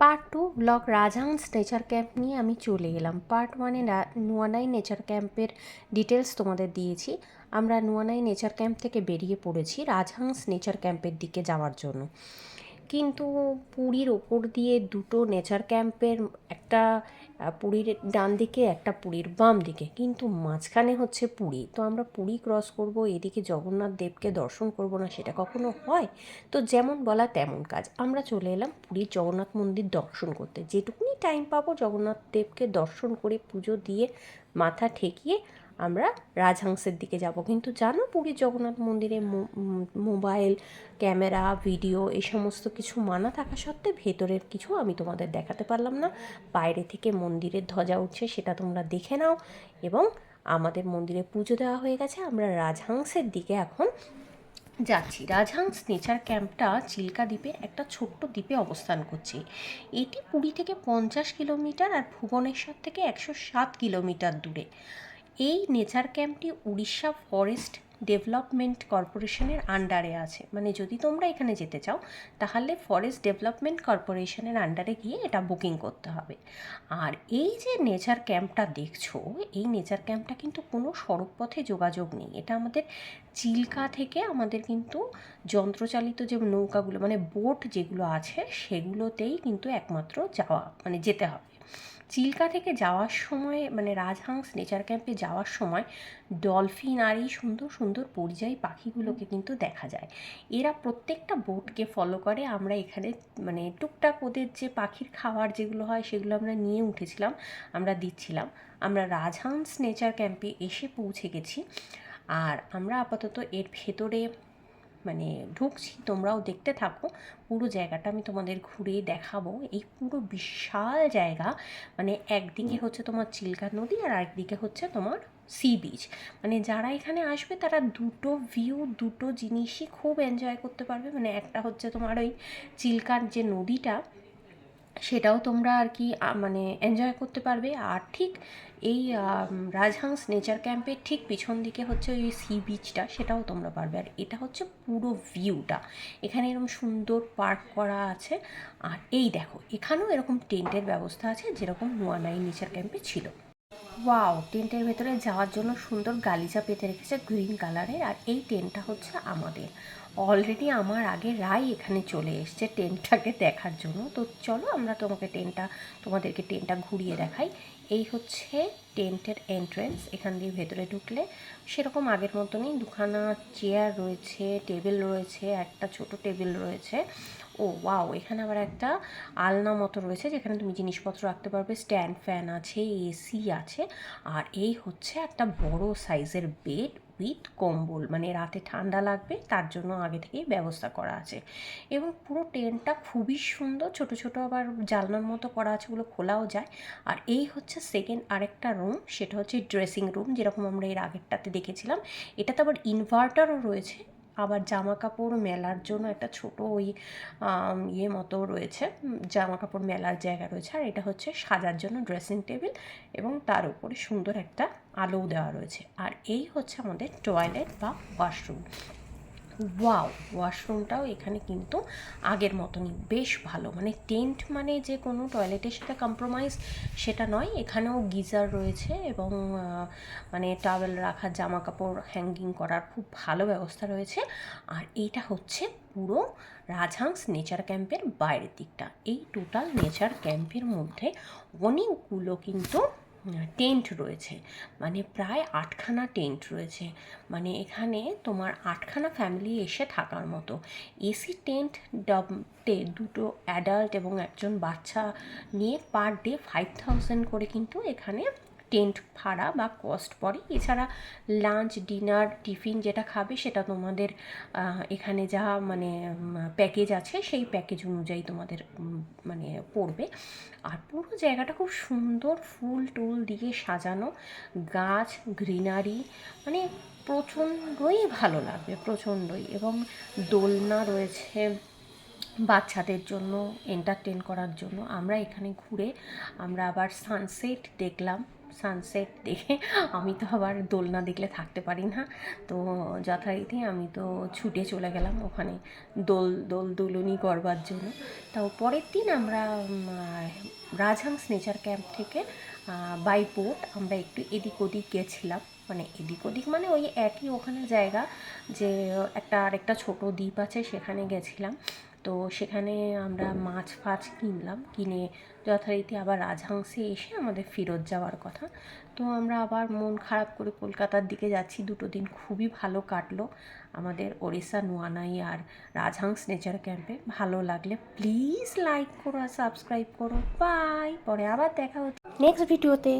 Part 2 blog রাজহাংস nature camp নিয়ে আমি চলে এলাম। পার্ট 1-এ নুয়ানাই নেচার ক্যাম্পের ডিটেলস তোমাদের দিয়েছি। আমরা নুয়ানাই নেচার ক্যাম্প থেকে বেরিয়ে পড়েছি রাজহাংস নেচার ক্যাম্পের দিকে যাওয়ার জন্য। কিন্তু পুরীর ওপর দিয়ে দুটো নেচার ক্যাম্পের, একটা পুরীর ডান দিকে, একটা পুরীর বাম দিকে, কিন্তু মাঝখানে হচ্ছে পুরী। তো আমরা পুরী ক্রস করব, এদিকে জগন্নাথ দেবকে দর্শন করব না, সেটা কখনো হয়? তো যেমন বলা তেমন কাজ, আমরা চলে এলাম পুরীর জগন্নাথ মন্দির দর্শন করতে। যেটুকুনি টাইম পাবো জগন্নাথ দেবকে দর্শন করে পুজো দিয়ে মাথা ঠেকিয়ে আমরা রাজহাংসের দিকে যাব। কিন্তু জানো, পুরীর জগন্নাথ মন্দিরে মোবাইল ক্যামেরা, ভিডিও এই সমস্ত কিছু মানা থাকা সত্ত্বে ভেতরের কিছু আমি তোমাদের দেখাতে পারলাম না। বাইরে থেকে মন্দিরের ধ্বজা উঠছে, সেটা তোমরা দেখে নাও। এবং আমাদের মন্দিরে পুজো দেওয়া হয়ে গেছে, আমরা রাজহাংসের দিকে এখন যাচ্ছি। রাজহাংস নেচার ক্যাম্পটা চিল্কা দ্বীপের একটা ছোট্ট দ্বীপে অবস্থান করছে। এটি পুরী থেকে 50 কিলোমিটার আর ভুবনেশ্বর থেকে 107 কিলোমিটার দূরে। এই নেচার ক্যাম্পটি উড়িষ্যা ফরেস্ট ডেভেলপমেন্ট কর্পোরেশনের আন্ডারে আছে। মানে যদি তোমরা এখানে যেতে চাও তাহলে ফরেস্ট ডেভেলপমেন্ট কর্পোরেশনের আন্ডারে গিয়ে এটা বুকিং করতে হবে। আর এই যে নেচার ক্যাম্পটা দেখছো, এই নেচার ক্যাম্পটা কিন্তু কোনো সড়কপথে যোগাযোগ নেই। এটা আমাদের চিল্কা থেকে আমাদের কিন্তু যন্ত্রচালিত যে নৌকাগুলো, মানে বোট যেগুলো আছে, সেগুলোতেই কিন্তু একমাত্র যাওয়া, মানে যেতে হবে। চিল্কা থেকে যাওয়ার সময়, মানে রাজহাংস নেচার ক্যাম্পে যাওয়ার সময় ডলফিন আর এই সুন্দর সুন্দর পরিযায়ী পাখিগুলোকে কিন্তু দেখা যায়। এরা প্রত্যেকটা বোটকে ফলো করে। আমরা এখানে মানে টুকটাক ওদের যে পাখির খাবার যেগুলো হয় সেগুলো আমরা নিয়ে উঠেছিলাম, আমরা দিচ্ছিলাম। আমরা রাজহাংস নেচার ক্যাম্পে এসে পৌঁছে গেছি। আর আমরা আপাতত এর ভেতরে মানে ঢুকছি, তোমরাও দেখতে থাকো। পুরো জায়গাটা আমি তোমাদের ঘুরে দেখাবো। এই পুরো বিশাল জায়গা, মানে একদিকে হচ্ছে তোমার চিল্কা নদী আর একদিকে হচ্ছে তোমার সি বিচ। মানে যারা এখানে আসবে তারা দুটো ভিউ, দুটো জিনিসই খুব এনজয় করতে পারবে। মানে একটা হচ্ছে তোমার ওই চিল্কার যে নদীটা, সেটাও তোমরা আর কি মানে এনজয় করতে পারবে। আর ঠিক এই রাজহাংস নেচার ক্যাম্পের ঠিক পিছন দিকে হচ্ছে ওই সি বিচটা, সেটাও তোমরা পারবে। আর এটা হচ্ছে পুরো ভিউটা। এখানে এরকম সুন্দর পার্ক করা আছে। আর এই দেখো, এখানেও এরকম টেন্টের ব্যবস্থা আছে যেরকম নুয়ানাই নেচার ক্যাম্পে ছিল। ওয়াও, টেন্টের ভেতরে যাওয়ার জন্য সুন্দর গালিচা পেতে রেখেছে গ্রিন কালারের। আর এই টেন্টটা হচ্ছে আমাদের। অলরেডি আমার আগে রাই এখানে চলে এসছে টেন্টটাকে দেখার জন্য। তো চলো আমরা তোমাদেরকে টেন্টটা ঘুরিয়ে দেখাই। এই হচ্ছে টেন্টের এন্ট্রেন্স। এখান দিয়ে ভেতরে ঢুকলে সেরকম আগের মতনই দুখানা চেয়ার রয়েছে, টেবিল রয়েছে, একটা ছোট টেবিল রয়েছে। ও ওয়াও, এখানে আবার একটা আলনা মতো রয়েছে যেখানে তুমি জিনিসপত্র রাখতে পারবে। স্ট্যান্ড ফ্যান আছে, এসি আছে। আর এই হচ্ছে একটা বড় সাইজের বেড উইথ কম্বল, মানে রাতে ঠান্ডা লাগবে তার জন্য আগে থেকেই ব্যবস্থা করা আছে। এবং পুরো টেন্টটা খুবই সুন্দর, ছোট ছোট আবার জানলার মতো করা আছে, ওগুলো খোলাও যায়। আর এই হচ্ছে সেকেন্ড আরেকটা রুম, সেটা হচ্ছে ড্রেসিং রুম, যেরকম আমরা এর আগেরটাতে দেখেছিলাম। এটাতে আবার ইনভার্টারও রয়েছে। আবার জামা কাপড় মেলার জন্য একটা ছোট ওই ইয়ে মতো রয়েছে, জামা কাপড় মেলার জায়গা রয়েছে। আর এটা হচ্ছে সাজার জন্য ড্রেসিং টেবিল, এবং তার উপরে সুন্দর একটা আলোও দেওয়া রয়েছে। আর এই হচ্ছে আমাদের টয়লেট বা ওয়াশরুম। ওয়াও, ওয়াশরুমটাও এখানে কিন্তু আগের মতনই বেশ ভালো। মানে টেন্ট মানে যে কোনো টয়লেটের সাথে কম্প্রোমাইজ সেটা নয়, এখানেও গিজার রয়েছে এবং মানে টাওয়েল রাখার, জামা কাপড় হ্যাঙ্গিং করার খুব ভালো ব্যবস্থা রয়েছে। আর এইটা হচ্ছে পুরো রাজহাংস নেচার ক্যাম্পের বাইরের দিকটা। এই টোটাল নেচার ক্যাম্পের মধ্যে অনেকগুলো কিন্তু টেন্ট রয়েছে, মানে প্রায় 8খানা টেন্ট রয়েছে। মানে এখানে তোমার 8খানা ফ্যামিলি এসে থাকার মতো। এসি টেন্ট দুটো অ্যাডাল্ট এবং একজন বাচ্চা নিয়ে পার ডে 5000 করে কিন্তু এখানে টেন্ট ভাড়া বা কস্ট পড়ে। এছাড়া লাঞ্চ, ডিনার, টিফিন যেটা খাবে সেটা তোমাদের এখানে যা মানে প্যাকেজ আছে সেই প্যাকেজ অনুযায়ী তোমাদের মানে পড়বে। আর পুরো জায়গাটা খুব সুন্দর, ফুল টুল দিয়ে সাজানো, গাছ, গ্রিনারি, মানে প্রচণ্ডই ভালো লাগবে, প্রচণ্ডই। এবং দোলনা রয়েছে বাচ্চাদের জন্য এন্টারটেন করার জন্য। আমরা এখানে ঘুরে আমরা আবার সানসেট দেখলাম। সানসেট দেখে আমি তো আবার দোল না দেখলে থাকতে পারি না। তো যথারীতি আমি তো ছুটে চলে গেলাম ওখানে দুলুনি করবার জন্য। তাও পরের দিন আমরা রাজহাংস নেচার ক্যাম্প থেকে বাই বোট আমরা একটু এদিক ওদিক গেছিলাম, মানে এদিক ওদিক মানে ওই একই ওখানে জায়গা, যে আরেকটা ছোট দ্বীপ আছে সেখানে গেছিলাম। তো সেখানে আমরা মাছ ফাছ কিনলাম, কিনে যথারীতি আবার রাজহাংসে এসে আমাদের ফেরত যাওয়ার কথা। তো আমরা আবার মন খারাপ করে কলকাতার দিকে যাচ্ছি। 2 দিন খুবই ভালো কাটলো আমাদের ওড়িশা নুয়ানাই আর রাজহাংস নেচার ক্যাম্পে। ভালো লাগলে প্লিজ লাইক করো আর সাবস্ক্রাইব করো। বাই, পরে আবার দেখা হচ্ছে নেক্সট ভিডিওতে।